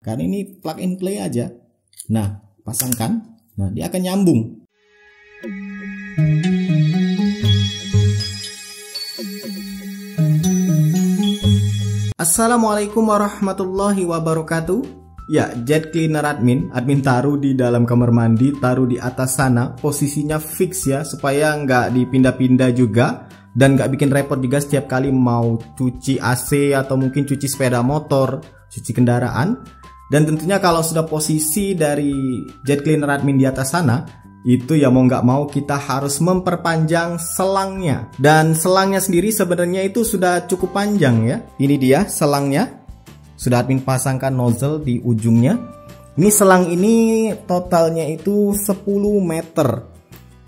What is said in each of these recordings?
karena ini plug and play aja. Nah, pasangkan, nah dia akan nyambung. Assalamualaikum warahmatullahi wabarakatuh. Ya, jet cleaner admin taruh di dalam kamar mandi, taruh di atas sana, posisinya fix ya, supaya nggak dipindah-pindah juga, dan nggak bikin repot juga setiap kali mau cuci AC atau mungkin cuci sepeda motor, cuci kendaraan. Dan tentunya kalau sudah posisi dari jet cleaner admin di atas sana, itu ya mau nggak mau kita harus memperpanjang selangnya. Dan selangnya sendiri sebenarnya itu sudah cukup panjang ya. Ini dia selangnya. Sudah admin pasangkan nozzle di ujungnya. Ini selang ini totalnya itu 10 meter.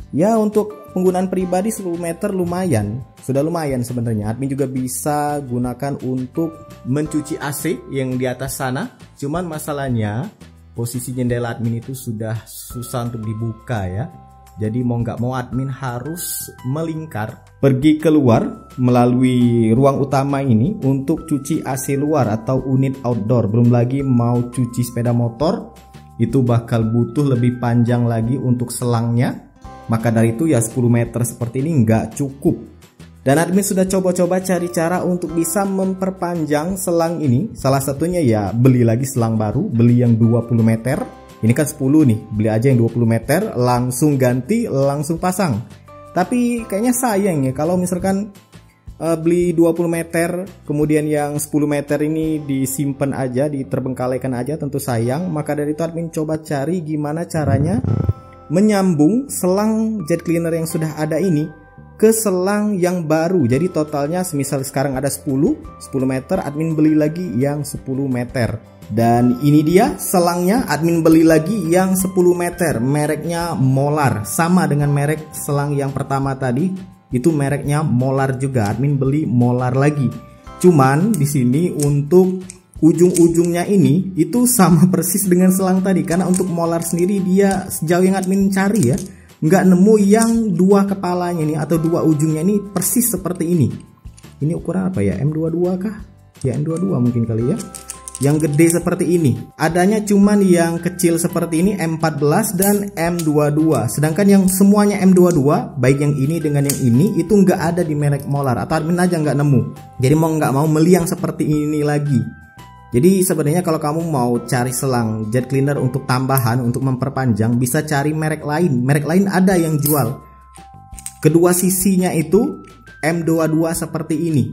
Ya, untuk penggunaan pribadi 10 meter lumayan. Sudah lumayan sebenarnya. Admin juga bisa gunakan untuk mencuci AC yang di atas sana. Cuman masalahnya posisi jendela admin itu sudah susah untuk dibuka ya. Jadi mau nggak mau admin harus melingkar pergi keluar melalui ruang utama ini untuk cuci AC luar atau unit outdoor. Belum lagi mau cuci sepeda motor, itu bakal butuh lebih panjang lagi untuk selangnya. Maka dari itu ya 10 meter seperti ini nggak cukup. Dan admin sudah coba-coba cari cara untuk bisa memperpanjang selang ini. Salah satunya ya beli lagi selang baru, beli yang 20 meter. Ini kan 10 nih, beli aja yang 20 meter, langsung ganti, langsung pasang. Tapi kayaknya sayang ya kalau misalkan beli 20 meter, kemudian yang 10 meter ini disimpan aja, diterbengkalaikan aja, tentu sayang. Maka dari itu admin coba cari gimana caranya menyambung selang jet cleaner yang sudah ada ini ke selang yang baru. Jadi totalnya semisal sekarang ada 10 meter, admin beli lagi yang 10 meter. Dan ini dia selangnya, admin beli lagi yang 10 meter, mereknya Molar, sama dengan merek selang yang pertama tadi, itu mereknya Molar juga, admin beli Molar lagi. Cuman di sini untuk ujung-ujungnya ini itu sama persis dengan selang tadi, karena untuk Molar sendiri dia sejauh yang admin cari ya, nggak nemu yang dua kepalanya ini atau dua ujungnya ini persis seperti ini. Ini ukuran apa ya, M22 kah? Ya M22 mungkin kali ya. Yang gede seperti ini adanya cuman yang kecil seperti ini M14 dan M22. Sedangkan yang semuanya M22, baik yang ini dengan yang ini, itu nggak ada di merek Molar, atau admin aja nggak nemu. Jadi mau nggak mau beli yang seperti ini lagi. Jadi sebenarnya kalau kamu mau cari selang jet cleaner untuk tambahan, untuk memperpanjang, bisa cari merek lain. Merek lain ada yang jual. Kedua sisinya itu M22 seperti ini.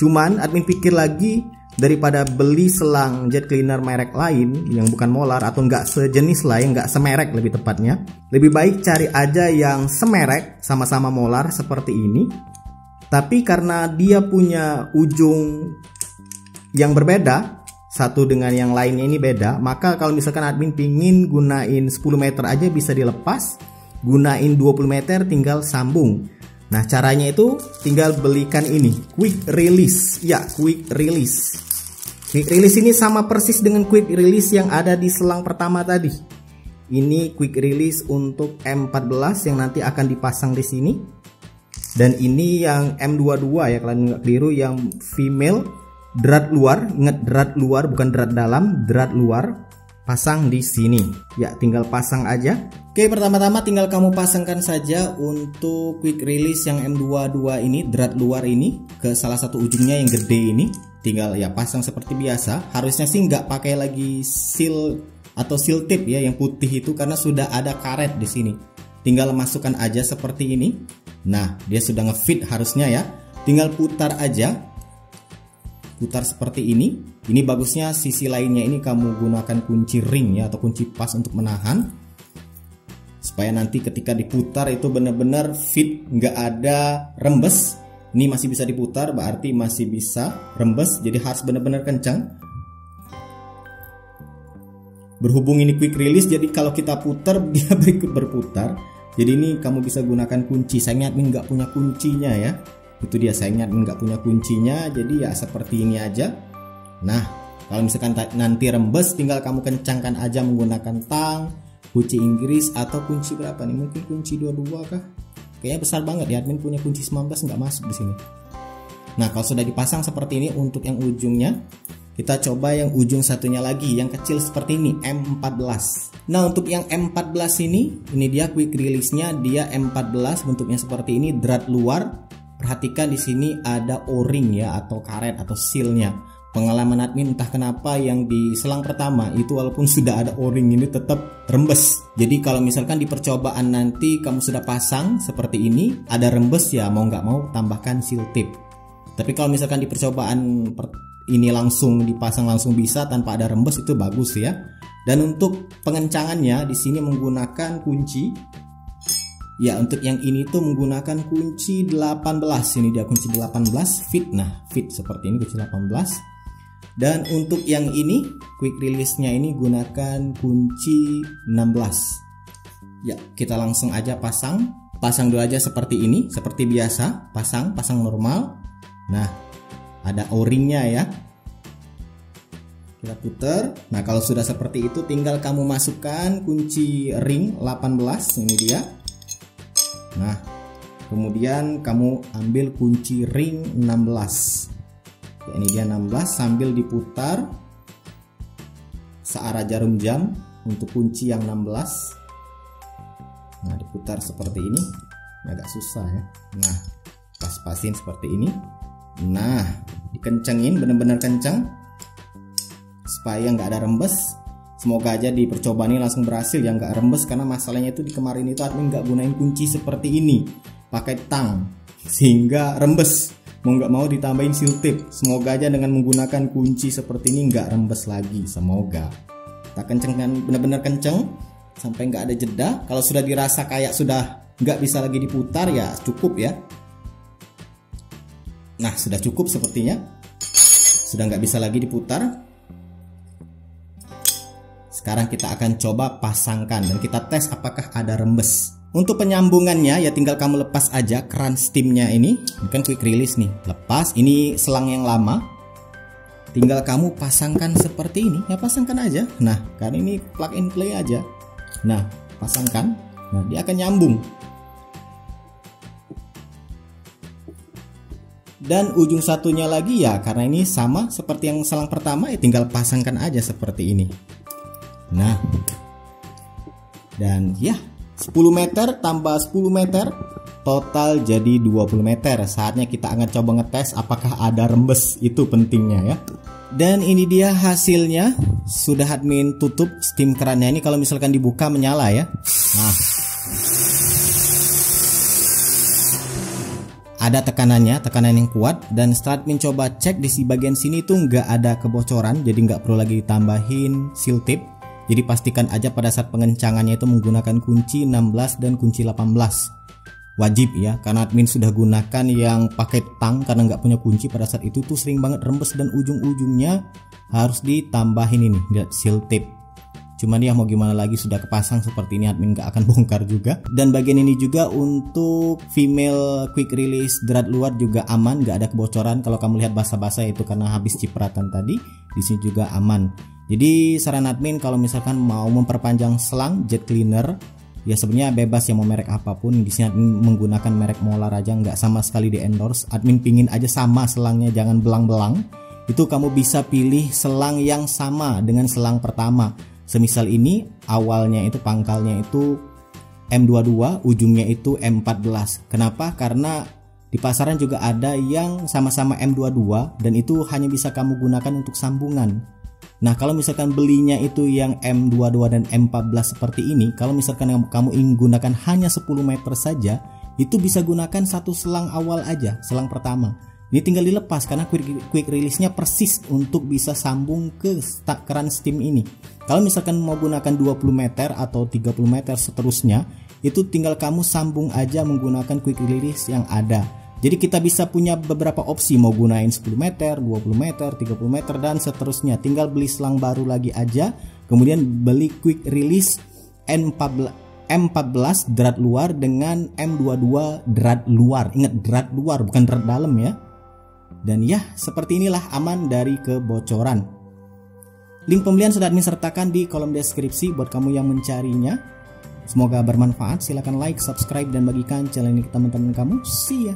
Cuman admin pikir lagi, daripada beli selang jet cleaner merek lain yang bukan Molar atau nggak sejenis lah, yang nggak semerek lebih tepatnya, lebih baik cari aja yang semerek sama-sama Molar seperti ini. Tapi karena dia punya ujung yang berbeda, satu dengan yang lainnya ini beda, maka kalau misalkan admin pingin gunain 10 meter aja bisa dilepas, gunain 20 meter tinggal sambung. Nah caranya itu tinggal belikan ini quick release. Ya, quick release. Quick release ini sama persis dengan quick release yang ada di selang pertama tadi. Ini quick release untuk M14 yang nanti akan dipasang di sini. Dan ini yang M22 ya, kalian nggak keliru, yang female drat luar. Ingat, drat luar bukan drat dalam, drat luar. Pasang di sini. Ya, tinggal pasang aja. Oke, pertama-tama tinggal kamu pasangkan saja untuk quick release yang M22 ini, drat luar ini, ke salah satu ujungnya yang gede ini. Tinggal ya pasang seperti biasa. Harusnya sih nggak pakai lagi seal atau seal tip ya yang putih itu, karena sudah ada karet di sini. Tinggal masukkan aja seperti ini. Nah, dia sudah ngefit harusnya ya. Tinggal putar aja. Putar seperti ini. Ini bagusnya sisi lainnya ini kamu gunakan kunci ring ya, atau kunci pas untuk menahan, supaya nanti ketika diputar itu benar-benar fit, nggak ada rembes. Ini masih bisa diputar, berarti masih bisa rembes, jadi harus benar-benar kencang. Berhubung ini quick release, jadi kalau kita putar dia berikut berputar. Jadi ini kamu bisa gunakan kunci. Sayangnya admin nggak punya kuncinya ya. Itu dia, sayangnya admin nggak punya kuncinya. Jadi ya seperti ini aja. Nah, kalau misalkan nanti rembes, tinggal kamu kencangkan aja menggunakan tang, kunci Inggris, atau kunci berapa nih? Mungkin kunci 22 kah? Kayaknya besar banget ya, admin punya kunci 19 nggak masuk di sini. Nah, kalau sudah dipasang seperti ini untuk yang ujungnya, Kita coba yang ujung satunya lagi, yang kecil seperti ini, M14. Nah, untuk yang M14 ini dia quick release-nya, dia M14 bentuknya seperti ini, drat luar. Perhatikan di sini ada O-ring ya, atau karet atau seal-nya. Pengalaman admin entah kenapa yang di selang pertama itu walaupun sudah ada O-ring ini tetap rembes. Jadi kalau misalkan di percobaan nanti kamu sudah pasang seperti ini, ada rembes ya mau nggak mau tambahkan seal tip. Tapi kalau misalkan di percobaan ini langsung dipasang langsung bisa tanpa ada rembes, itu bagus ya. Dan untuk pengencangannya di sini menggunakan kunci. Ya, untuk yang ini tuh menggunakan kunci 18. Ini dia kunci 18 fit. Nah, fit seperti ini kunci 18. Dan untuk yang ini quick release-nya ini gunakan kunci 16. Ya, kita langsung aja pasang. Pasang dulu aja seperti ini, seperti biasa, pasang normal. Nah, ada O-ringnya ya. Kita putar. Nah, kalau sudah seperti itu tinggal kamu masukkan kunci ring 18, ini dia. Nah, kemudian kamu ambil kunci ring 16. Ya, ini dia 16 sambil diputar searah jarum jam untuk kunci yang 16. Nah, diputar seperti ini. Agak susah ya. Nah, pas-pasin seperti ini. Nah, dikencengin bener-bener kenceng supaya nggak ada rembes. Semoga aja di percobaan ini langsung berhasil ya, nggak rembes, karena masalahnya itu di kemarin itu admin nggak gunain kunci seperti ini, pakai tang sehingga rembes. Mau nggak mau ditambahin seal tip. Semoga aja dengan menggunakan kunci seperti ini nggak rembes lagi, semoga. Kita kencengkan bener-bener kenceng sampai nggak ada jeda. Kalau sudah dirasa kayak sudah nggak bisa lagi diputar ya cukup ya. Nah, sudah cukup sepertinya. Sudah nggak bisa lagi diputar. Sekarang kita akan coba pasangkan dan kita tes apakah ada rembes. Untuk penyambungannya ya tinggal kamu lepas aja keran steamnya ini. Ini kan quick release nih. Lepas, ini selang yang lama. Tinggal kamu pasangkan seperti ini. Ya pasangkan aja. Nah, karena ini plug and play aja. Nah, pasangkan. Nah, dia akan nyambung. Dan ujung satunya lagi ya, karena ini sama seperti yang selang pertama, ya tinggal pasangkan aja seperti ini. Nah, dan ya 10 meter tambah 10 meter total jadi 20 meter. Saatnya kita akan coba ngetes apakah ada rembes, itu pentingnya ya. Dan ini dia hasilnya. Sudah admin tutup steam kerannya ini, kalau misalkan dibuka menyala ya. Nah, ada tekanannya, tekanan yang kuat. Dan setelah admin coba cek di bagian sini tuh nggak ada kebocoran, jadi nggak perlu lagi ditambahin seal tip. Jadi pastikan aja pada saat pengencangannya itu menggunakan kunci 16 dan kunci 18. Wajib ya, karena admin sudah gunakan yang pakai tang karena nggak punya kunci pada saat itu tuh sering banget rembes dan ujung-ujungnya harus ditambahin ini seal tip. Cuman ya mau gimana lagi, sudah kepasang seperti ini, admin gak akan bongkar juga. Dan bagian ini juga untuk female quick release drat luar juga aman, gak ada kebocoran. Kalau kamu lihat basah-basah itu karena habis cipratan tadi. Di sini juga aman. Jadi saran admin kalau misalkan mau memperpanjang selang jet cleaner, ya sebenarnya bebas ya mau merek apapun. Di sini admin menggunakan merek Molar aja, nggak sama sekali di endorse. Admin pingin aja sama selangnya, jangan belang-belang. Itu kamu bisa pilih selang yang sama dengan selang pertama. Semisal ini awalnya itu pangkalnya itu M22, ujungnya itu M14. Kenapa? Karena di pasaran juga ada yang sama-sama M22 dan itu hanya bisa kamu gunakan untuk sambungan. Nah, kalau misalkan belinya itu yang M22 dan M14 seperti ini, kalau misalkan kamu ingin gunakan hanya 10 meter saja, itu bisa gunakan satu selang awal aja, selang pertama. Ini tinggal dilepas karena quick release-nya persis untuk bisa sambung ke keran steam ini. Kalau misalkan mau gunakan 20 meter atau 30 meter seterusnya, itu tinggal kamu sambung aja menggunakan quick release yang ada. Jadi kita bisa punya beberapa opsi, mau gunain 10 meter, 20 meter, 30 meter dan seterusnya. Tinggal beli selang baru lagi aja, kemudian beli quick release M14 drat luar dengan M22 drat luar. Ingat, drat luar bukan drat dalam ya. Dan ya, seperti inilah aman dari kebocoran. Link pembelian sudah admin sertakan di kolom deskripsi buat kamu yang mencarinya. Semoga bermanfaat. Silahkan like, subscribe, dan bagikan channel ini ke teman-teman kamu. See ya.